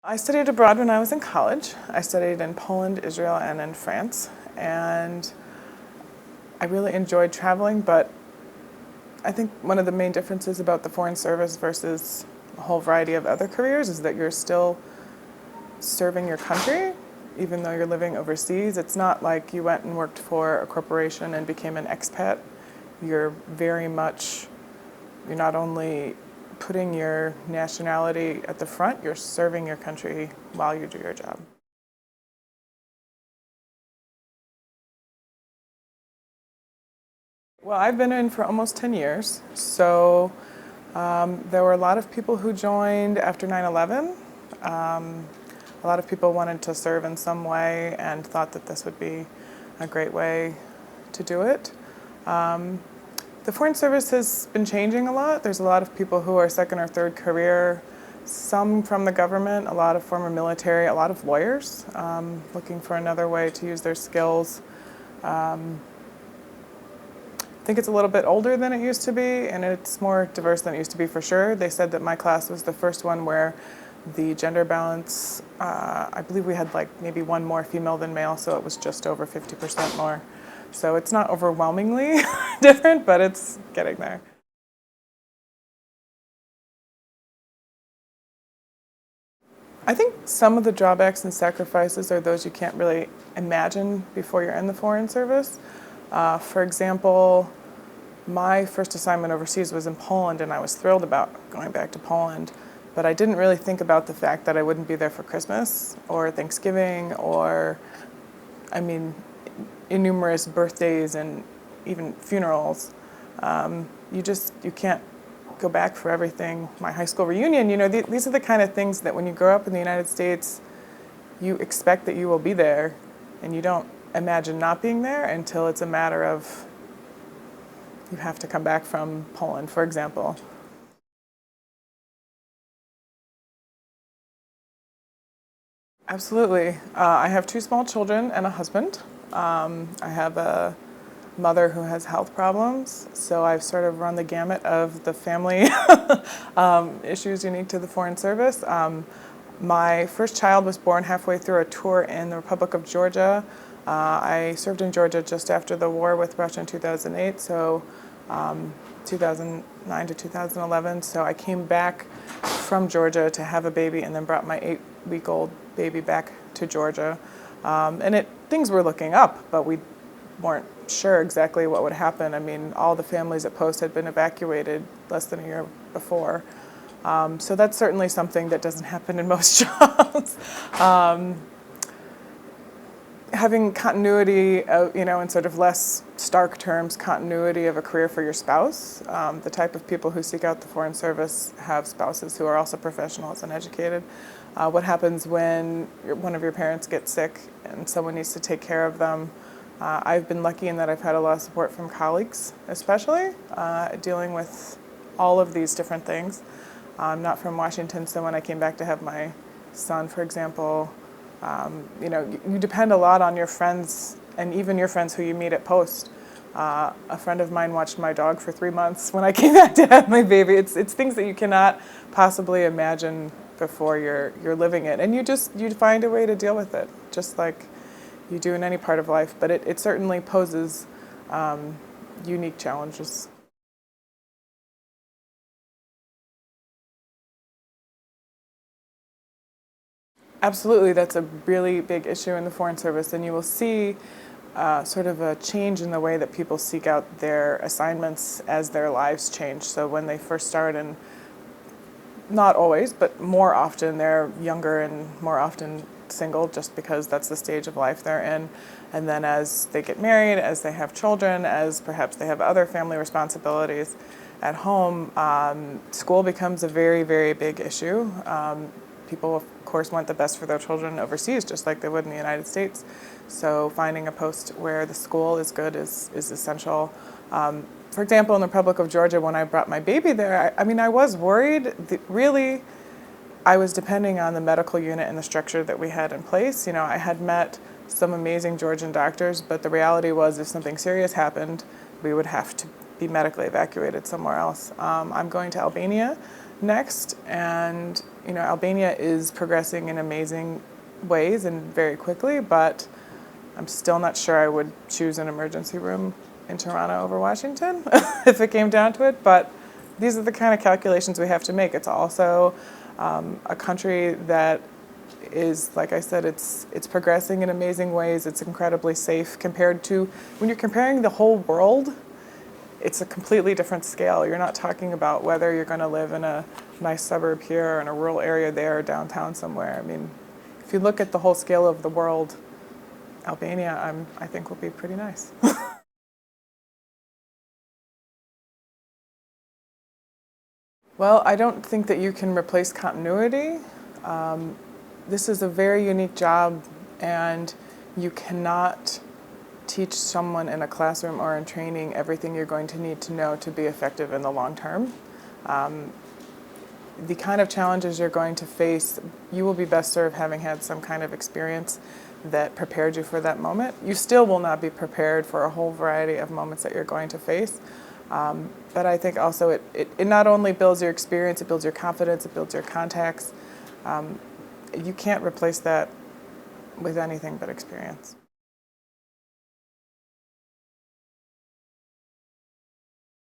I studied abroad when I was in college. I studied in Poland, Israel, and in France. And I really enjoyed traveling, but I think one of the main differences about the Foreign Service versus a whole variety of other careers is that you're still serving your country, even though you're living overseas. It's not like you went and worked for a corporation and became an expat. You're not only putting your nationality at the front, you're serving your country while you do your job. Well, I've been in for almost 10 years, so there were a lot of people who joined after 9/11. A lot of people wanted to serve in some way and thought that this would be a great way to do it. The Foreign Service has been changing a lot. There's a lot of people who are second or third career, some from the government, a lot of former military, a lot of lawyers looking for another way to use their skills. I think it's a little bit older than it used to be, and it's more diverse than it used to be for sure. They said that my class was the first one where the gender balance, I believe we had like maybe one more female than male, so it was just over 50% more. So it's not overwhelmingly different, but it's getting there. I think some of the drawbacks and sacrifices are those you can't really imagine before you're in the Foreign Service. For example, my first assignment overseas was in Poland, and I was thrilled about going back to Poland, but I didn't really think about the fact that I wouldn't be there for Christmas or Thanksgiving or, innumerous birthdays and even funerals. You can't go back for everything. My high school reunion, these are the kind of things that when you grow up in the United States, you expect that you will be there, and you don't imagine not being there until it's a matter of you have to come back from Poland, for example. Absolutely. I have two small children and a husband. I have a mother who has health problems, so I've sort of run the gamut of the family issues unique to the Foreign Service. My first child was born halfway through a tour in the Republic of Georgia. I served in Georgia just after the war with Russia in 2008, so 2009 to 2011. So I came back from Georgia to have a baby and then brought my 8-week-old baby back to Georgia. Things were looking up, but we weren't sure exactly what would happen. All the families at Post had been evacuated less than a year before. So that's certainly something that doesn't happen in most jobs. Having continuity, in sort of less stark terms, continuity of a career for your spouse. The type of people who seek out the Foreign Service have spouses who are also professionals and educated. What happens when one of your parents gets sick and someone needs to take care of them? I've been lucky in that I've had a lot of support from colleagues, especially dealing with all of these different things. I'm not from Washington, so when I came back to have my son, for example, you depend a lot on your friends and even your friends who you meet at Post. A friend of mine watched my dog for 3 months when I came back to have my baby. It's things that you cannot possibly imagine before you're living it, and you find a way to deal with it, just like you do in any part of life. But it certainly poses unique challenges. Absolutely, that's a really big issue in the Foreign Service, and you will see sort of a change in the way that people seek out their assignments as their lives change. So when they first start, and not always, but more often, they're younger and more often single just because that's the stage of life they're in. And then as they get married, as they have children, as perhaps they have other family responsibilities at home, school becomes a very, very big issue. People, of course, want the best for their children overseas, just like they would in the United States. So finding a post where the school is good is essential. For example, in the Republic of Georgia, when I brought my baby there, I was worried. Really, I was depending on the medical unit and the structure that we had in place. I had met some amazing Georgian doctors, but the reality was if something serious happened, we would have to be medically evacuated somewhere else. I'm going to Albania next, and Albania is progressing in amazing ways and very quickly, but I'm still not sure I would choose an emergency room in Toronto over Washington if it came down to it, but these are the kind of calculations we have to make. It's also a country that is, like I said, it's progressing in amazing ways. It's incredibly safe compared to, when you're comparing the whole world, it's a completely different scale. You're not talking about whether you're going to live in a nice suburb here or in a rural area there or downtown somewhere. I mean, if you look at the whole scale of the world, Albania, I think will be pretty nice. Well, I don't think that you can replace continuity. This is a very unique job, and you cannot teach someone in a classroom or in training everything you're going to need to know to be effective in the long term. The kind of challenges you're going to face, you will be best served having had some kind of experience that prepared you for that moment. You still will not be prepared for a whole variety of moments that you're going to face. But I think also it not only builds your experience, it builds your confidence, it builds your contacts. You can't replace that with anything but experience.